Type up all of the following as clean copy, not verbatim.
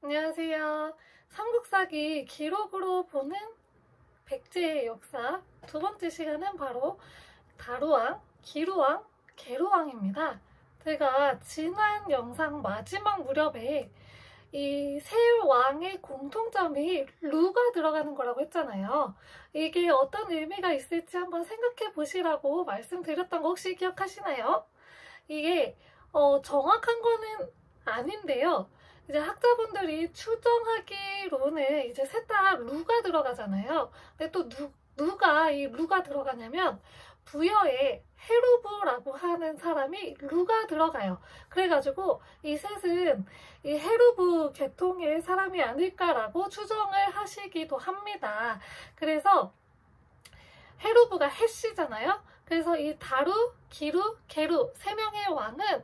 안녕하세요. 삼국사기 기록으로 보는 백제의 역사 두 번째 시간은 바로 다루왕, 기루왕, 계루왕입니다. 제가 지난 영상 마지막 무렵에 이 세 왕의 공통점이 루가 들어가는 거라고 했잖아요. 이게 어떤 의미가 있을지 한번 생각해 보시라고 말씀드렸던 거 혹시 기억하시나요? 이게 정확한 거는 아닌데요. 이제 학자분들이 추정하기로는 이제 셋 다 루가 들어가잖아요. 근데 또 누가 이 루가 들어가냐면 부여에 헤루부라고 하는 사람이 루가 들어가요. 그래가지고 이 셋은 이 헤루부 계통의 사람이 아닐까라고 추정을 하시기도 합니다. 그래서 헤루부가 해씨잖아요. 그래서 이 다루, 기루, 게루 세 명의 왕은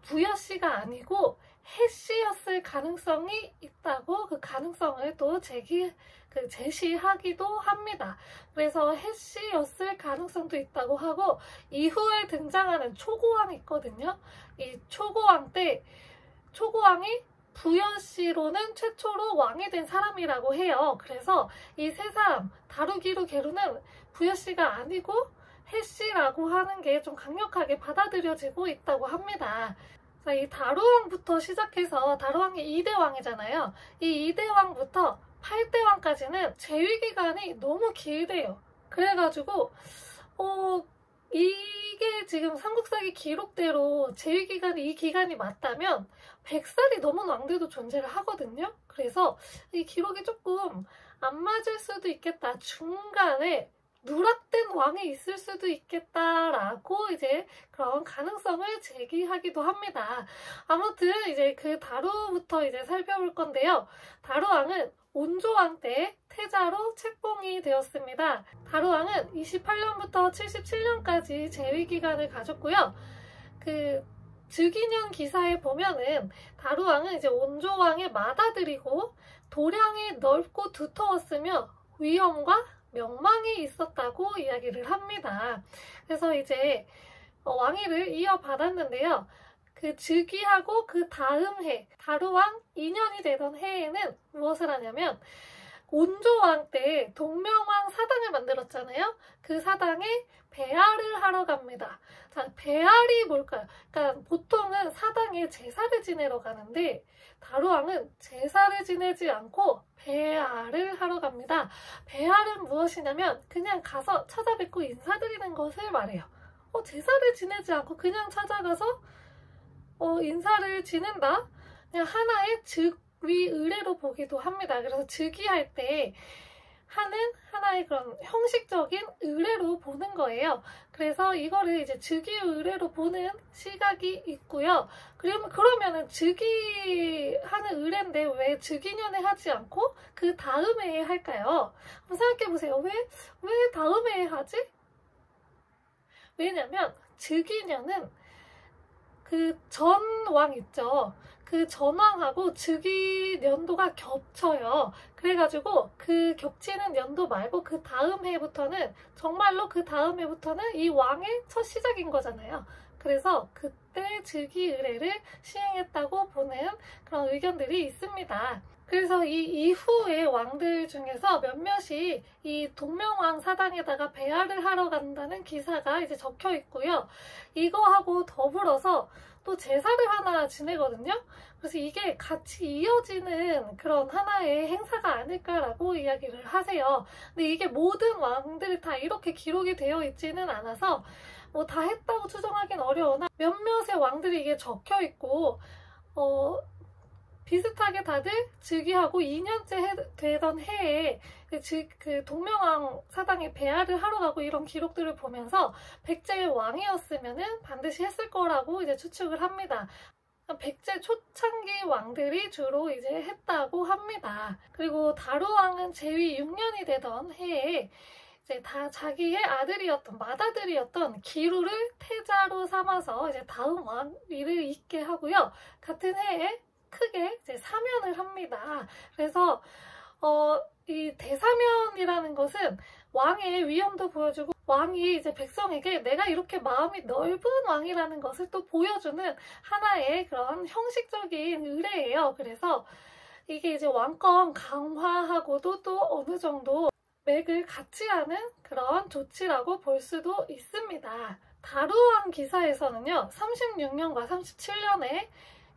부여씨가 아니고 해씨였을 가능성이 있다고 그 가능성을 또 제시하기도 합니다. 그래서 해씨였을 가능성도 있다고 하고 이후에 등장하는 초고왕이 있거든요. 이 초고왕 때 초고왕이 부여씨로는 최초로 왕이 된 사람이라고 해요. 그래서 이 세 사람 다루, 기루, 게루는 부여씨가 아니고 해씨라고 하는 게 좀 강력하게 받아들여지고 있다고 합니다. 자, 이 다루왕부터 시작해서 다루왕이 2대 왕이잖아요. 이 2대 왕부터 8대 왕까지는 재위 기간이 너무 길대요. 그래가지고 이게 지금 삼국사기 기록대로 재위 기간이 이 기간이 맞다면 100살이 넘은 왕들도 존재를 하거든요. 그래서 이 기록이 조금 안 맞을 수도 있겠다. 중간에 누락된 왕이 있을 수도 있겠다라고 이제 그런 가능성을 제기하기도 합니다. 아무튼 이제 그 다루부터 이제 살펴볼 건데요. 다루왕은 온조왕 때 태자로 책봉이 되었습니다. 다루왕은 28년부터 77년까지 재위 기간을 가졌고요. 그 즉위년 기사에 보면은 다루왕은 이제 온조왕의 맏아들이고 도량이 넓고 두터웠으며 위엄과 명망이 있었다고 이야기를 합니다. 그래서 이제 왕위를 이어받았는데요. 그 즉위하고 그 다음 해 다루왕 2년이 되던 해에는 무엇을 하냐면 온조왕 때 동명왕 사당을 만들었잖아요. 그 사당에 배알을 하러 갑니다. 자, 배알이 뭘까요? 그러니까 보통은 사당에 제사를 지내러 가는데 다루왕은 제사를 지내지 않고 배알을 하러 갑니다. 배알은 무엇이냐면 그냥 가서 찾아뵙고 인사드리는 것을 말해요. 제사를 지내지 않고 그냥 찾아가서 인사를 지낸다? 그냥 하나의 즉위 의례로 보기도 합니다. 그래서 즉위할 때 하는 하나의 그런 형식적인 의례로 보는 거예요. 그래서 이거를 이제 즉위 의례로 보는 시각이 있고요. 그러면은 즉위하는 의례인데 왜 즉위년에 하지 않고 그 다음 해에 할까요? 한번 생각해 보세요. 왜 다음 해에 하지? 왜냐면 즉위년은 그 전왕 있죠. 그 전왕하고 즉위 연도가 겹쳐요. 그래가지고 그 겹치는 연도 말고 그 다음 해부터는 정말로 그 다음 해부터는 이 왕의 첫 시작인 거잖아요. 그래서 그때 즉위 의례를 시행했다고 보는 그런 의견들이 있습니다. 그래서 이 이후의 왕들 중에서 몇몇이 이 동명왕 사당에다가 배알을 하러 간다는 기사가 이제 적혀 있고요. 이거하고 더불어서 또 제사를 하나 지내거든요. 그래서 이게 같이 이어지는 그런 하나의 행사가 아닐까라고 이야기를 하세요. 근데 이게 모든 왕들이 다 이렇게 기록이 되어 있지는 않아서 뭐 다 했다고 추정하긴 어려우나 몇몇의 왕들이 이게 적혀 있고 비슷하게 다들 즉위하고 2년째 되던 해에 그 동명왕 사당에 배알을 하러 가고 이런 기록들을 보면서 백제의 왕이었으면은 반드시 했을 거라고 이제 추측을 합니다. 백제 초창기 왕들이 주로 이제 했다고 합니다. 그리고 다루왕은 재위 6년이 되던 해에 이제 다 자기의 맏아들이었던 기루를 태자로 삼아서 이제 다음 왕위를 잇게 하고요. 같은 해에 크게 이제 사면을 합니다. 그래서 이 대사면이라는 것은 왕의 위엄도 보여주고 왕이 이제 백성에게 내가 이렇게 마음이 넓은 왕이라는 것을 또 보여주는 하나의 그런 형식적인 의례예요. 그래서 이게 이제 왕권 강화하고도 또 어느 정도 맥을 같이 하는 그런 조치라고 볼 수도 있습니다. 다루왕 기사에서는요, 36년과 37년에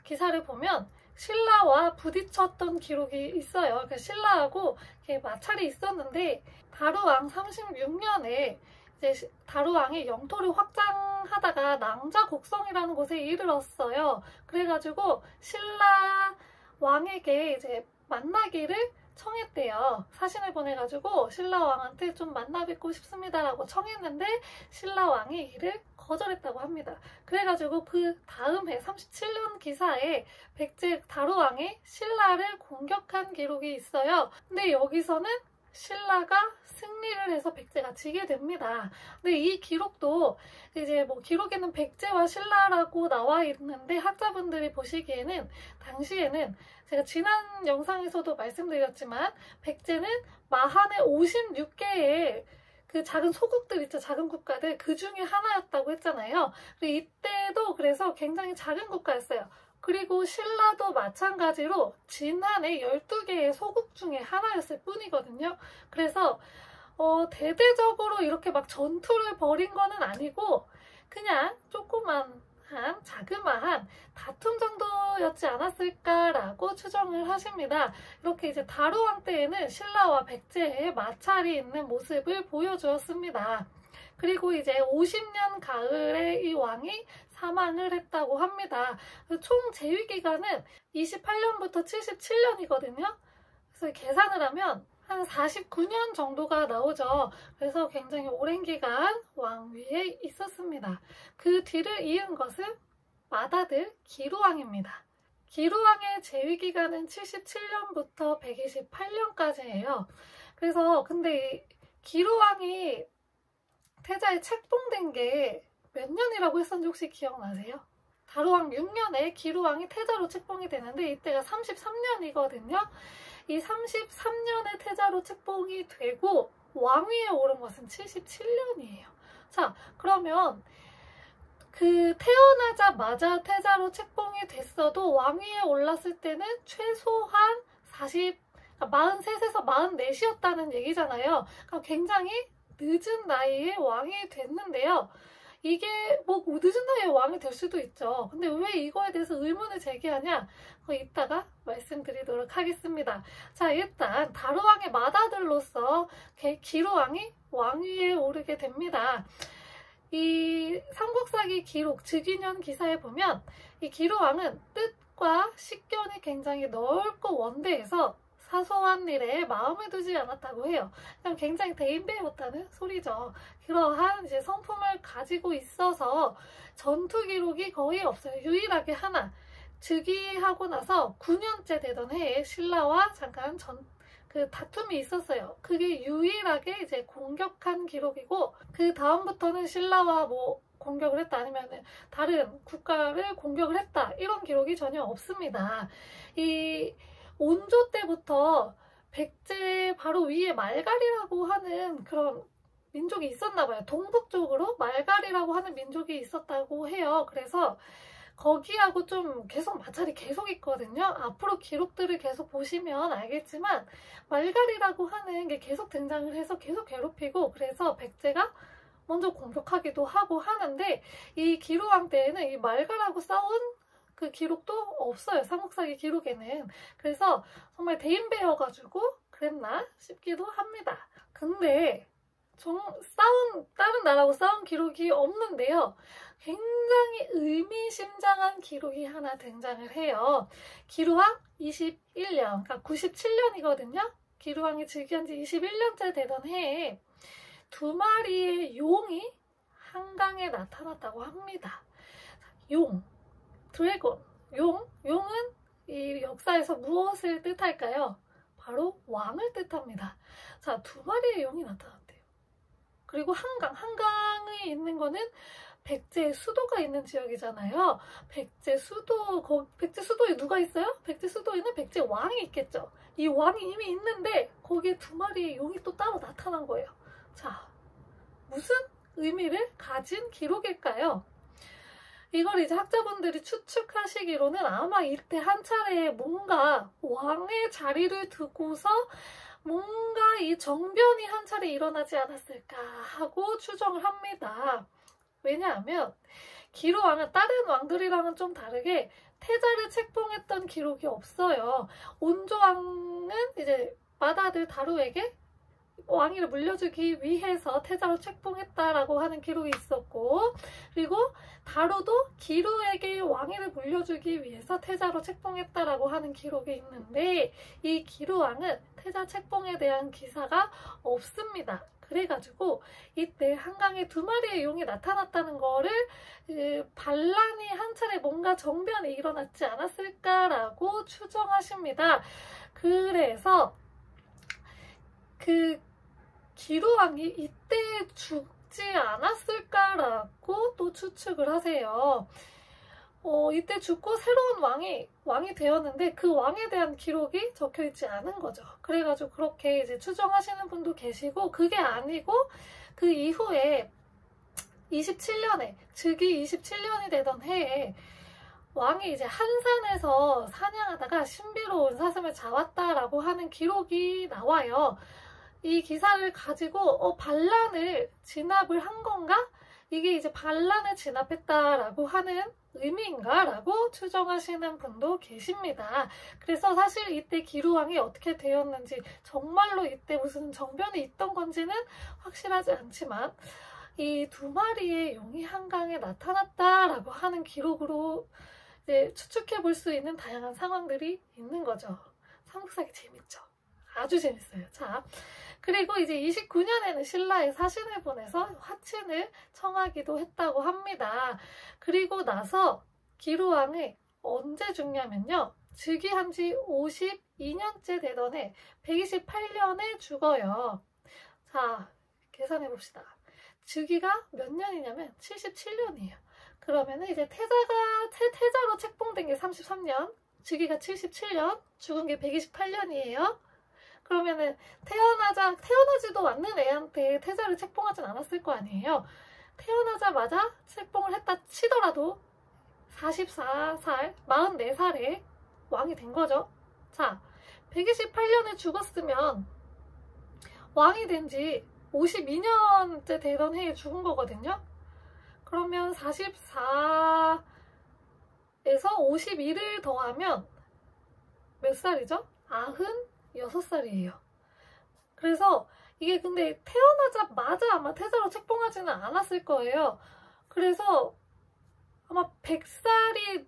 기사를 보면 신라와 부딪혔던 기록이 있어요. 그러니까 신라하고 마찰이 있었는데, 다루왕 36년에 이제 다루왕이 영토를 확장하다가 낭자곡성이라는 곳에 이르렀어요. 그래가지고 신라 왕에게 이제 만나기를 청했대요. 사신을 보내가지고 신라왕한테 좀 만나 뵙고 싶습니다라고 청했는데 신라왕이 이를 거절했다고 합니다. 그래가지고 그 다음 해 37년 기사에 백제 다루왕이 신라를 공격한 기록이 있어요. 근데 여기서는 신라가 승리를 해서 백제가 지게 됩니다. 근데 이 기록도 이제 뭐 기록에는 백제와 신라라고 나와 있는데 학자분들이 보시기에는 당시에는 제가 지난 영상에서도 말씀드렸지만 백제는 마한의 56개의 그 작은 소국들 있죠. 작은 국가들 그 중에 하나였다고 했잖아요. 이때도 그래서 굉장히 작은 국가였어요. 그리고 신라도 마찬가지로 진한의 12개의 소국 중에 하나였을 뿐이거든요. 그래서 대대적으로 이렇게 막 전투를 벌인 거는 아니고 그냥 조그만 자그마한 다툼 정도였지 않았을까라고 추정을 하십니다. 이렇게 이제 다루왕 때에는 신라와 백제의 마찰이 있는 모습을 보여주었습니다. 그리고 이제 50년 가을에 이 왕이 사망을 했다고 합니다. 총 재위 기간은 28년부터 77년이거든요. 그래서 계산을 하면 한 49년 정도가 나오죠. 그래서 굉장히 오랜 기간 왕위에 있었습니다. 그 뒤를 이은 것은 맏아들 기루왕입니다. 기루왕의 재위 기간은 77년부터 128년까지예요. 그래서 근데 기루왕이 태자에 책봉된 게 몇 년이라고 했었는지 혹시 기억나세요? 다루왕 6년에 기루왕이 태자로 책봉이 되는데 이때가 33년이거든요. 이 33년에 태자로 책봉이 되고 왕위에 오른 것은 77년이에요. 자, 그러면 그 태어나자마자 태자로 책봉이 됐어도 왕위에 올랐을 때는 최소한 43에서 44이었다는 얘기잖아요. 그러니까 굉장히 늦은 나이에 왕이 됐는데요. 이게 뭐 늦은 나이에 왕이 될 수도 있죠. 근데 왜 이거에 대해서 의문을 제기하냐? 이따가 말씀드리도록 하겠습니다. 자, 일단 다루왕의 맏아들로서 기루왕이 왕위에 오르게 됩니다. 이 삼국사기 기록 즉위년 기사에 보면 이 기루왕은 뜻과 식견이 굉장히 넓고 원대해서 사소한 일에 마음을 두지 않았다고 해요. 그냥 굉장히 대인배였다는 소리죠. 그러한 이제 성품을 가지고 있어서 전투 기록이 거의 없어요. 유일하게 하나, 즉위하고 나서 9년째 되던 해에 신라와 잠깐 다툼이 있었어요. 그게 유일하게 이제 공격한 기록이고, 그 다음부터는 신라와 뭐 공격을 했다 아니면 다른 국가를 공격을 했다 이런 기록이 전혀 없습니다. 이 온조 때부터 백제 바로 위에 말갈이라고 하는 그런 민족이 있었나 봐요. 동북 쪽으로 말갈이라고 하는 민족이 있었다고 해요. 그래서 거기하고 좀 계속 마찰이 계속 있거든요. 앞으로 기록들을 계속 보시면 알겠지만 말갈이라고 하는 게 계속 등장을 해서 계속 괴롭히고, 그래서 백제가 먼저 공격하기도 하고 하는데 이 기루왕 때에는 이 말갈하고 싸운 그 기록도 없어요. 삼국사기 기록에는. 그래서 정말 대인배여가지고 그랬나 싶기도 합니다. 근데 다른 나라하고 싸운 기록이 없는데요. 굉장히 의미심장한 기록이 하나 등장을 해요. 기루왕 21년, 그러니까 97년이거든요. 기루왕이 즉위한 지 21년째 되던 해에 2마리의 용이 한강에 나타났다고 합니다. 용, 드래곤, 용은 이 역사에서 무엇을 뜻할까요? 바로 왕을 뜻합니다. 자, 2마리의 용이 나타났대요. 그리고 한강이 있는 거는 백제 수도가 있는 지역이잖아요. 백제 수도에 누가 있어요? 백제 수도에는 백제 왕이 있겠죠. 이 왕이 이미 있는데 거기에 2마리의 용이 또 따로 나타난 거예요. 자, 무슨 의미를 가진 기록일까요? 이걸 이제 학자분들이 추측하시기로는 아마 이때 한 차례 뭔가 왕의 자리를 두고서 뭔가 이 정변이 한 차례 일어나지 않았을까 하고 추정을 합니다. 왜냐하면 기루왕은 다른 왕들이랑은 좀 다르게 태자를 책봉했던 기록이 없어요. 온조왕은 이제 맏아들 다루에게 왕위를 물려주기 위해서 태자로 책봉했다라고 하는 기록이 있었고, 그리고 다루도 기루에게 왕위를 물려주기 위해서 태자로 책봉했다라고 하는 기록이 있는데, 이 기루왕은 태자 책봉에 대한 기사가 없습니다. 그래가지고 이때 한강에 2마리의 용이 나타났다는 거를 반란이 한 차례 뭔가 정변이 일어났지 않았을까라고 추정하십니다. 그래서 그 기루왕이 이때 죽지 않았을까라고 또 추측을 하세요. 이때 죽고 새로운 왕이 되었는데 그 왕에 대한 기록이 적혀있지 않은 거죠. 그래가지고 그렇게 이제 추정하시는 분도 계시고, 그게 아니고 그 이후에 27년에 즉위 27년이 되던 해에 왕이 이제 한산에서 사냥하다가 신비로운 사슴을 잡았다라고 하는 기록이 나와요. 이 기사를 가지고 반란을 진압을 한 건가? 이게 이제 반란을 진압했다라고 하는 의미인가? 라고 추정하시는 분도 계십니다. 그래서 사실 이때 기루왕이 어떻게 되었는지, 정말로 이때 무슨 정변이 있던 건지는 확실하지 않지만 이 2마리의 용이 한강에 나타났다라고 하는 기록으로 이제 추측해 볼 수 있는 다양한 상황들이 있는 거죠. 삼국사기 재밌죠? 아주 재밌어요. 자, 그리고 이제 29년에는 신라에 사신을 보내서 화친을 청하기도 했다고 합니다. 그리고 나서 기루왕이 언제 죽냐면요, 즉위한 지 52년째 되던 해 128년에 죽어요. 자, 계산해 봅시다. 즉위가 몇 년이냐면 77년이에요. 그러면은 이제 태자로 책봉된 게 33년, 즉위가 77년, 죽은 게 128년이에요. 그러면은 태어나지도 않는 애한테 태자를 책봉하진 않았을 거 아니에요. 태어나자마자 책봉을 했다 치더라도 44살, 44살에 왕이 된 거죠. 자, 128년에 죽었으면 왕이 된 지 52년째 되던 해에 죽은 거거든요. 그러면 44에서 51을 더하면 몇 살이죠? 96살이에요. 그래서 이게 근데 태어나자마자 아마 태자로 책봉하지는 않았을 거예요. 그래서 아마 100살이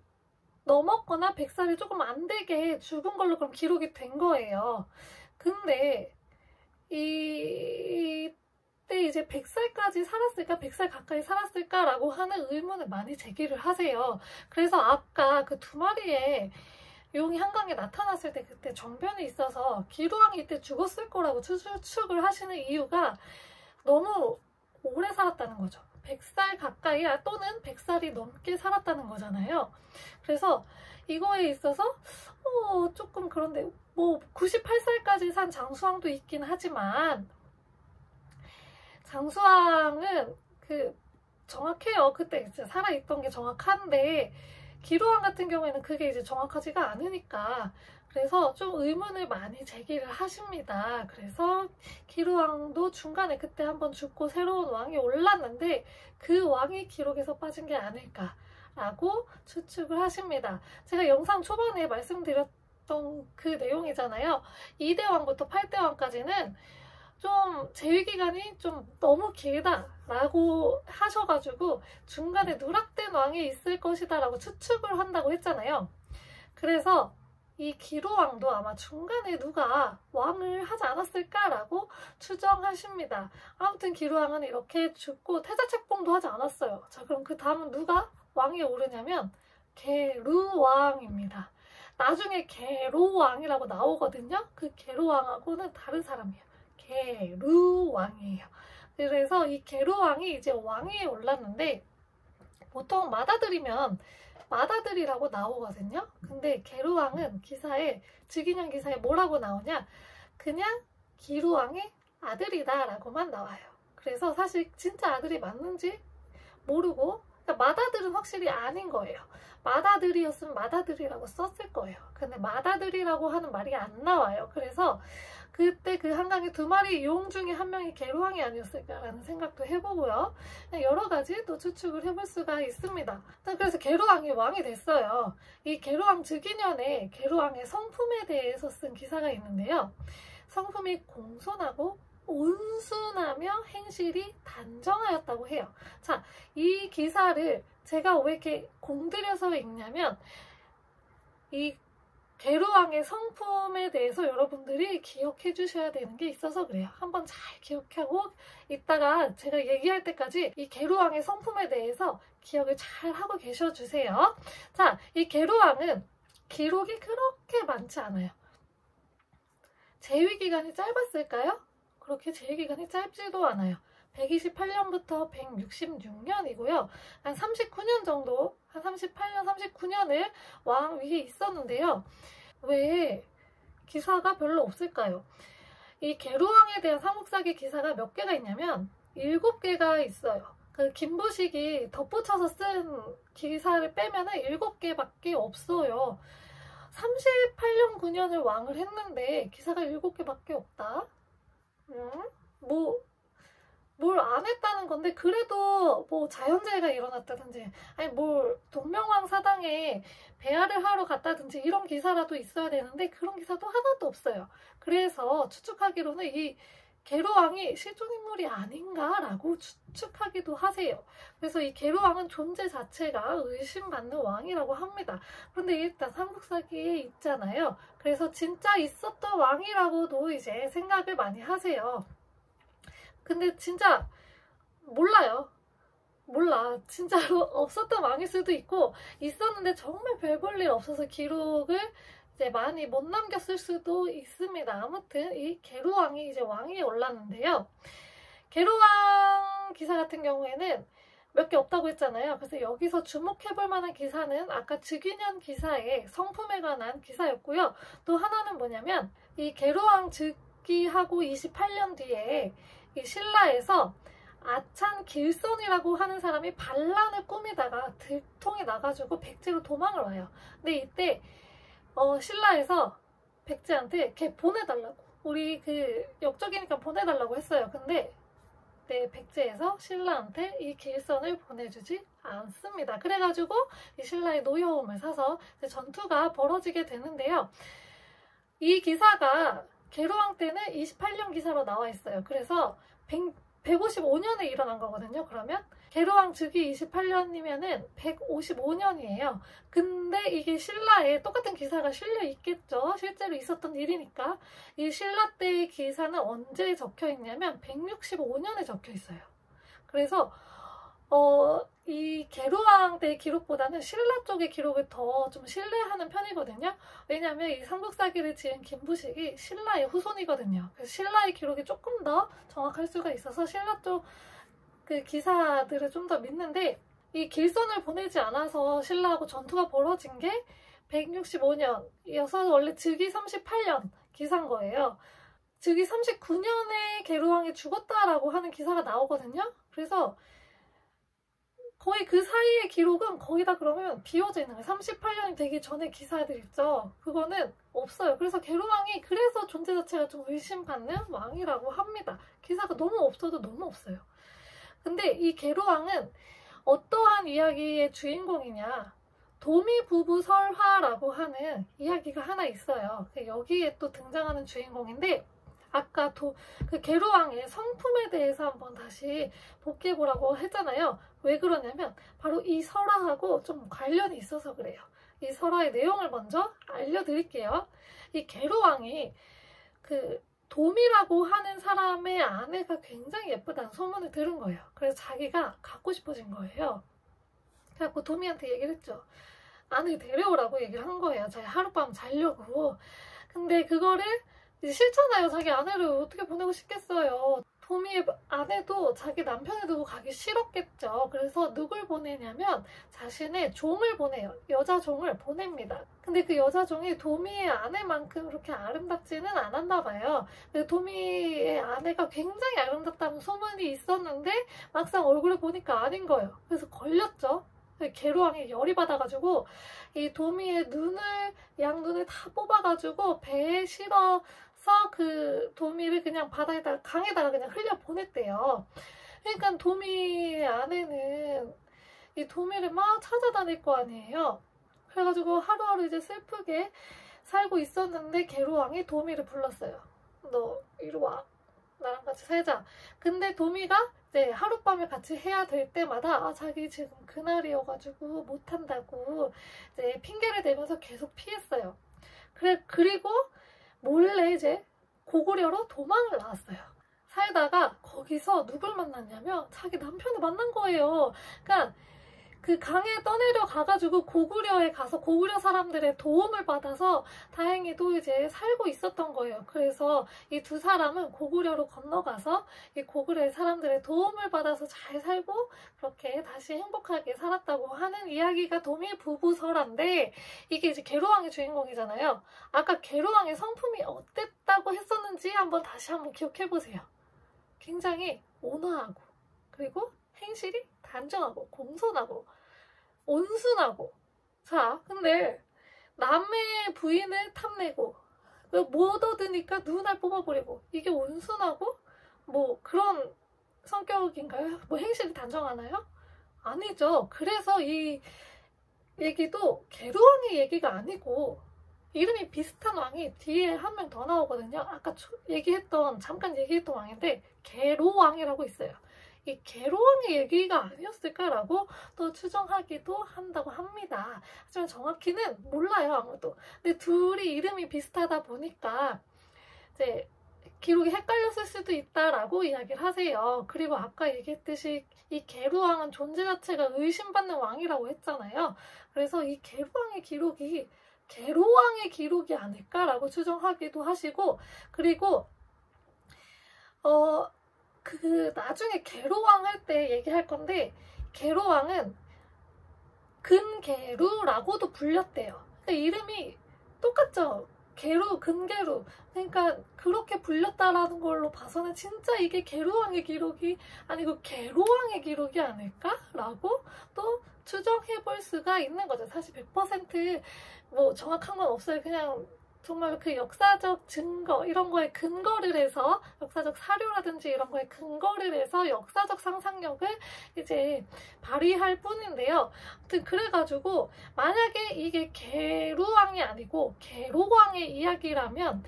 넘었거나 100살이 조금 안 되게 죽은 걸로 그럼 기록이 된 거예요. 근데 이때 이제 100살까지 살았을까, 100살 가까이 살았을까라고 하는 의문을 많이 제기를 하세요. 그래서 아까 그 2마리의 용이 한강에 나타났을 때 그때 정변이 있어서 기루왕이 이때 죽었을 거라고 추측을 하시는 이유가 너무 오래 살았다는 거죠. 100살 가까이 또는 100살이 넘게 살았다는 거잖아요. 그래서 이거에 있어서 조금 그런데 뭐 98살까지 산 장수왕도 있긴 하지만 장수왕은 정확해요. 그때 이제 살아있던 게 정확한데 기루왕 같은 경우에는 그게 이제 정확하지가 않으니까, 그래서 좀 의문을 많이 제기를 하십니다. 그래서 기루왕도 중간에 그때 한번 죽고 새로운 왕이 올랐는데 그 왕이 기록에서 빠진 게 아닐까라고 추측을 하십니다. 제가 영상 초반에 말씀드렸던 그 내용이잖아요. 2대왕부터 8대왕까지는 좀 재위기간이 좀 너무 길다라고 하셔가지고 중간에 누락된 왕이 있을 것이다 라고 추측을 한다고 했잖아요. 그래서 이 기루왕도 아마 중간에 누가 왕을 하지 않았을까라고 추정하십니다. 아무튼 기루왕은 이렇게 죽고 태자 책봉도 하지 않았어요. 자, 그럼 그 다음은 누가 왕에 오르냐면 게루왕입니다. 나중에 게로왕이라고 나오거든요. 그 게로왕하고는 다른 사람이에요. 게루왕이에요. 그래서 이 게루왕이 이제 왕위에 올랐는데 보통 맏아들이면 맏아들이라고 나오거든요. 근데 게루왕은 즉위년 기사에 뭐라고 나오냐? 그냥 기루왕의 아들이다 라고만 나와요. 그래서 사실 진짜 아들이 맞는지 모르고 그러니까 마다들은 확실히 아닌 거예요. 마다들이었으면 마다들이라고 썼을 거예요. 근데 마다들이라고 하는 말이 안 나와요. 그래서 그때 그 한강의 두 마리 용 중에 한 명이 계루왕이 아니었을까라는 생각도 해보고요. 여러 가지 또 추측을 해볼 수가 있습니다. 그래서 계루왕이 왕이 됐어요. 이 계루왕 즉위년에 계루왕의 성품에 대해서 쓴 기사가 있는데요. 성품이 공손하고 온순하며 행실이 단정하였다고 해요. 자, 이 기사를 제가 왜 이렇게 공들여서 읽냐면 이 계루왕의 성품에 대해서 여러분들이 기억해 주셔야 되는 게 있어서 그래요. 한번 잘 기억하고 이따가 제가 얘기할 때까지 이 계루왕의 성품에 대해서 기억을 잘 하고 계셔 주세요. 자, 이 계루왕은 기록이 그렇게 많지 않아요. 재위 기간이 짧았을까요? 그렇게 재위 기간이 짧지도 않아요. 128년부터 166년이고요. 한 39년 정도, 한 38년, 39년을 왕 위에 있었는데요. 왜 기사가 별로 없을까요? 이 계루왕에 대한 삼국사기 기사가 몇 개가 있냐면 7개가 있어요. 그 김부식이 덧붙여서 쓴 기사를 빼면은 7개밖에 없어요. 38년 9년을 왕을 했는데 기사가 7개밖에 없다. 뭘 안 했다는 건데 그래도 뭐 자연재해가 일어났다든지 아니 뭘 동명왕 사당에 배하를 하러 갔다든지 이런 기사라도 있어야 되는데 그런 기사도 하나도 없어요. 그래서 추측하기로는 이 계루왕이 실존인물이 아닌가라고 추측하기도 하세요. 그래서 이 계루왕은 존재 자체가 의심받는 왕이라고 합니다. 그런데 일단 삼국사기에 있잖아요. 그래서 진짜 있었던 왕이라고도 이제 생각을 많이 하세요. 근데 진짜 몰라요. 몰라. 진짜로 없었던 왕일 수도 있고 있었는데 정말 별 볼 일 없어서 기록을 이제 많이 못 남겼을 수도 있습니다. 아무튼 이 계루왕이 이제 왕위에 올랐는데요. 계루왕 기사 같은 경우에는 몇 개 없다고 했잖아요. 그래서 여기서 주목해볼 만한 기사는 아까 즉위년 기사의 성품에 관한 기사였고요. 또 하나는 뭐냐면 이 계루왕 즉위하고 28년 뒤에 이 신라에서 아찬 길선이라고 하는 사람이 반란을 꾸미다가 들통이 나가지고 백제로 도망을 와요. 근데 이때 신라에서 백제한테 걔 보내달라고 우리 그 역적이니까 보내달라고 했어요. 근데 백제에서 신라한테 이 길선을 보내주지 않습니다. 그래가지고 이 신라의 노여움을 사서 전투가 벌어지게 되는데요. 이 기사가 계루왕 때는 28년 기사로 나와 있어요. 그래서 155년에 일어난 거거든요. 그러면 계루왕 즉위 28년이면은 155년이에요. 근데 이게 신라에 똑같은 기사가 실려 있겠죠. 실제로 있었던 일이니까. 이 신라 때의 기사는 언제 적혀 있냐면 165년에 적혀 있어요. 그래서 이 계루왕 때의 기록보다는 신라 쪽의 기록을 더 좀 신뢰하는 편이거든요. 왜냐하면 이 삼국사기를 지은 김부식이 신라의 후손이거든요. 그래서 신라의 기록이 조금 더 정확할 수가 있어서 신라 쪽 그 기사들을 좀 더 믿는데 이 길선을 보내지 않아서 신라하고 전투가 벌어진 게 165년이어서 원래 즉위 38년 기사인 거예요. 즉위 39년에 계루왕이 죽었다라고 하는 기사가 나오거든요. 그래서 거의 그 사이의 기록은 거의 다 그러면 비워져 있는 거예요. 38년이 되기 전에 기사들 있죠. 그거는 없어요. 그래서 계루왕이 그래서 존재 자체가 좀 의심받는 왕이라고 합니다. 기사가 너무 없어도 너무 없어요. 근데 이 계루왕은 어떠한 이야기의 주인공이냐, 도미부부 설화라고 하는 이야기가 하나 있어요. 여기에 또 등장하는 주인공인데 아까 그 계루왕의 성품에 대해서 한번 다시 복귀해보라고 했잖아요. 왜 그러냐면 바로 이 설화하고 좀 관련이 있어서 그래요. 이 설화의 내용을 먼저 알려드릴게요. 이 계루왕이 그 도미라고 하는 사람의 아내가 굉장히 예쁘다는 소문을 들은 거예요. 그래서 자기가 갖고 싶어진 거예요. 그래갖고 도미한테 얘기를 했죠. 아내 데려오라고 얘기를 한 거예요. 자기 하룻밤 자려고. 근데 그거를 싫잖아요. 자기 아내를 어떻게 보내고 싶겠어요. 도미의 아내도 자기 남편을 두고 가기 싫었겠죠. 그래서 누굴 보내냐면 자신의 종을 보내요. 여자 종을 보냅니다. 근데 그 여자 종이 도미의 아내만큼 그렇게 아름답지는 않았나 봐요. 근데 도미의 아내가 굉장히 아름답다는 소문이 있었는데 막상 얼굴을 보니까 아닌 거예요. 그래서 걸렸죠. 계루왕이 열이 받아가지고 이 도미의 양눈을 다 뽑아가지고 배에 실어서 그 도미를 그냥 바다에다가 강에다가 그냥 흘려 보냈대요. 그러니까 도미의 아내는 이 도미를 막 찾아다닐 거 아니에요. 그래가지고 하루하루 이제 슬프게 살고 있었는데 계루왕이 도미를 불렀어요. 너 이리 와. 나랑 같이 살자. 근데 도미가 이제 하룻밤을 같이 해야 될 때마다 자기 지금 그날이어가지고 못한다고 이제 핑계를 대면서 계속 피했어요. 그리고 몰래 이제 고구려로 도망을 나왔어요. 살다가 거기서 누굴 만났냐면 자기 남편을 만난 거예요. 그러니까 그 강에 떠내려 가가지고 고구려에 가서 고구려 사람들의 도움을 받아서 다행히도 이제 살고 있었던 거예요. 그래서 이 두 사람은 고구려로 건너가서 이 고구려의 사람들의 도움을 받아서 잘 살고 그렇게 다시 행복하게 살았다고 하는 이야기가 도미 부부설화인데 이게 이제 계루왕의 주인공이잖아요. 아까 계루왕의 성품이 어땠다고 했었는지 다시 한번 기억해보세요. 굉장히 온화하고 그리고 행실이 단정하고 공손하고 온순하고. 자, 근데 남의 부인을 탐내고 못 얻으니까 누날 뽑아버리고 이게 온순하고 뭐 그런 성격인가요? 뭐 행실이 단정하나요? 아니죠. 그래서 이 얘기도 계루왕의 얘기가 아니고 이름이 비슷한 왕이 뒤에 한 명 더 나오거든요. 아까 잠깐 얘기했던 왕인데 계로왕이라고 있어요. 이 계로왕의 얘기가 아니었을까라고 또 추정하기도 한다고 합니다. 하지만 정확히는 몰라요, 아무도. 근데 둘이 이름이 비슷하다 보니까 이제 기록이 헷갈렸을 수도 있다라고 이야기를 하세요. 그리고 아까 얘기했듯이 이 계루왕은 존재 자체가 의심받는 왕이라고 했잖아요. 그래서 이 계루왕의 기록이 계로왕의 기록이 아닐까라고 추정하기도 하시고, 그리고 나중에 계로왕 할 때 얘기할 건데, 계로왕은 근계루라고도 불렸대요. 그러니까 이름이 똑같죠? 계루, 근계루. 그러니까 그렇게 불렸다라는 걸로 봐서는 진짜 이게 계루왕의 기록이 아니고 계로왕의 기록이 아닐까라고 또 추정해볼 수가 있는 거죠. 사실 100% 정확한 건 없어요. 그냥 정말 그 역사적 증거 이런 거에 근거를 해서 역사적 사료라든지 이런 거에 근거를 해서 역사적 상상력을 이제 발휘할 뿐인데요. 아무튼 그래가지고 만약에 이게 계루왕이 아니고 계로왕의 이야기라면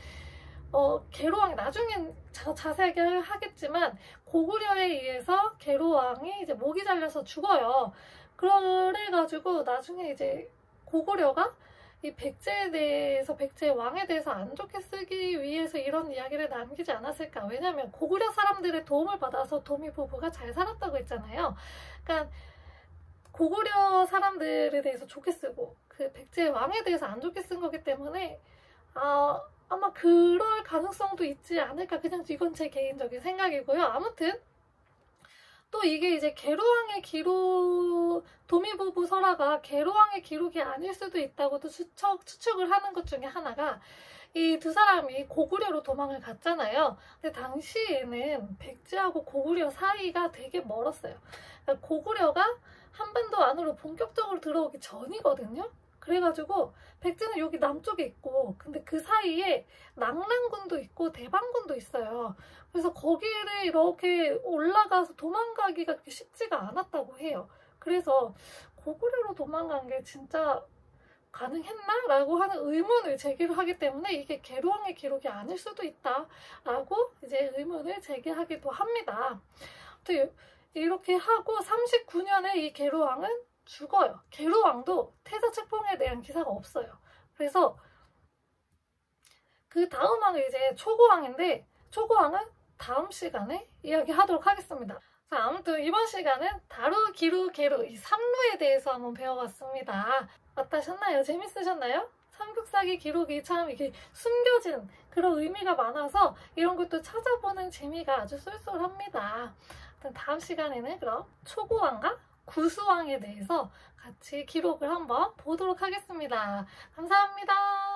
계로왕이 나중엔 자세하게 하겠지만 고구려에 의해서 계로왕이 이제 목이 잘려서 죽어요. 그래가지고 나중에 이제 고구려가 이 백제에 대해서, 백제 왕에 대해서 안 좋게 쓰기 위해서 이런 이야기를 남기지 않았을까. 왜냐면 고구려 사람들의 도움을 받아서 도미 부부가 잘 살았다고 했잖아요. 그러니까 고구려 사람들에 대해서 좋게 쓰고 그 백제 왕에 대해서 안 좋게 쓴 거기 때문에 아마 그럴 가능성도 있지 않을까. 그냥 이건 제 개인적인 생각이고요. 아무튼 또 이게 이제 계로왕의 기록, 도미부부 설화가 계로왕의 기록이 아닐 수도 있다고도 추측을 하는 것 중에 하나가 이 두 사람이 고구려로 도망을 갔잖아요. 근데 당시에는 백제하고 고구려 사이가 되게 멀었어요. 그러니까 고구려가 한반도 안으로 본격적으로 들어오기 전이거든요. 그래가지고 백제는 여기 남쪽에 있고 근데 그 사이에 낙랑군도 있고 대방군도 있어요. 그래서 거기를 이렇게 올라가서 도망가기가 그렇게 쉽지가 않았다고 해요. 그래서 고구려로 도망간 게 진짜 가능했나? 라고 하는 의문을 제기를 하기 때문에 이게 계로왕의 기록이 아닐 수도 있다 라고 이제 의문을 제기하기도 합니다. 이렇게 하고 39년에 이 계로왕은 죽어요. 계로왕도 태사책봉에 대한 기사가 없어요. 그래서 그 다음 왕이 이제 초고왕인데 초고왕은 다음 시간에 이야기하도록 하겠습니다. 자, 아무튼 이번 시간은 다루, 기루, 계루 이 3루에 대해서 한번 배워봤습니다. 어떠셨나요? 재밌으셨나요? 삼국사기 기록이 참 이게 숨겨진 그런 의미가 많아서 이런 것도 찾아보는 재미가 아주 쏠쏠합니다. 다음 시간에는 그럼 초고왕과 구수왕에 대해서 같이 기록을 한번 보도록 하겠습니다. 감사합니다.